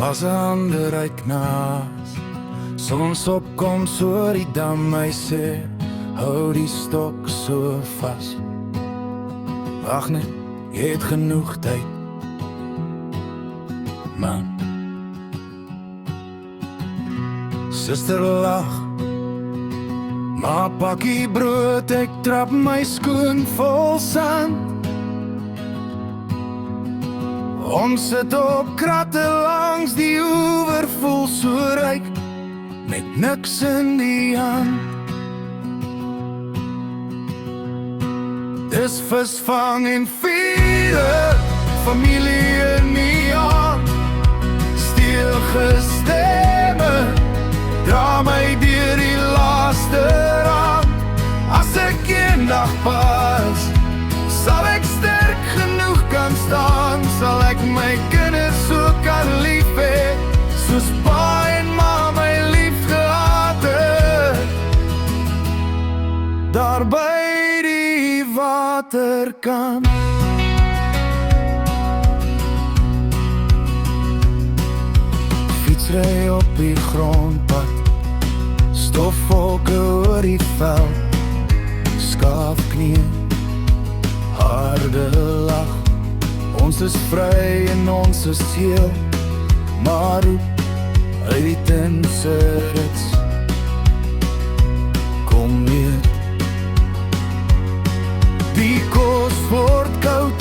was 'n ander uitknaas. Soms opkom so die dam, my sê, hou die stok so vas. Wag net, jy het genoeg tyd, man. Suster lag, maar pakkie brood, ek trap my skoen vol sand. Ons sit op kratte langs die oewer, voel so ryk, met niks in die hand. Dis visvang en vierde, familie in die hand. Stil gestemme, dra my deur die laaste rand. As ek eendag pas, sal ek sterk genoeg kan staan. Sal ek my kinders so kan lief hê, soos pa en ma my lief gehad het. Daar by die waterkant. Fietsry op die grondpad, stofwolke oor die veld, skaafknieë, harde lach. Ons is vry en ons is heel, maar roep uit die tense rits, kom weer. Die kos word koud,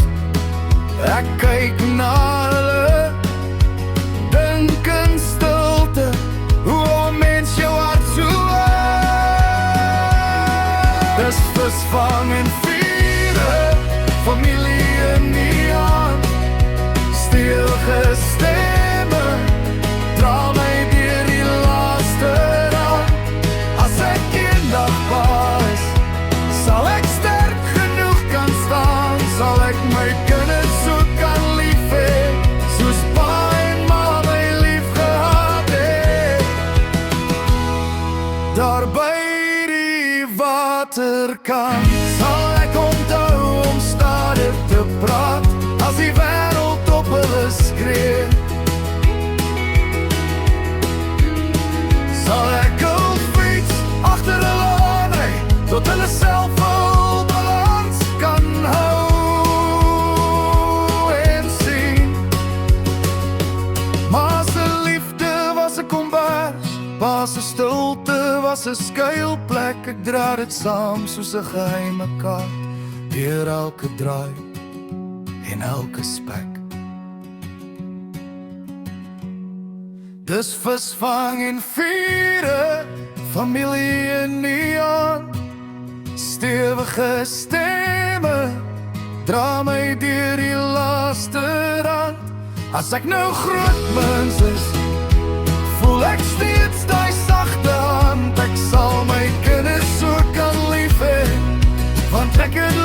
ek kyk na hulle, dink in stilte, hoe 'n mens jou hart so dis visvang en vierde, familie in die hand. Stil gestemme, dra my deur die laaste rand. As ek eendag pas, sal ek sterk genoeg kan staan. Sal ek my kinders so kan lief hê, soos pa en ma my lief gehad het. Daar by die waterkant sal ek onthou om stadig te praat, as die wêreld op hulle skree. Sal ek hul fiets agter hulle aanry, tot hulle self hul balans kan hou en sien. Ma se liefde was 'n kombers, pa se stilte was 'n skuilplek. Ek dra dit saam soos 'n geheime kaart, deur elke draai en elke spek. Dis visvang en vierde, familie in die hand. Stewige stemme, dra my deur die laaste rand. As ek nou groot mens is, voel ek steeds die sagte hand. Ek sal my kinders so kan lief hê, want ek het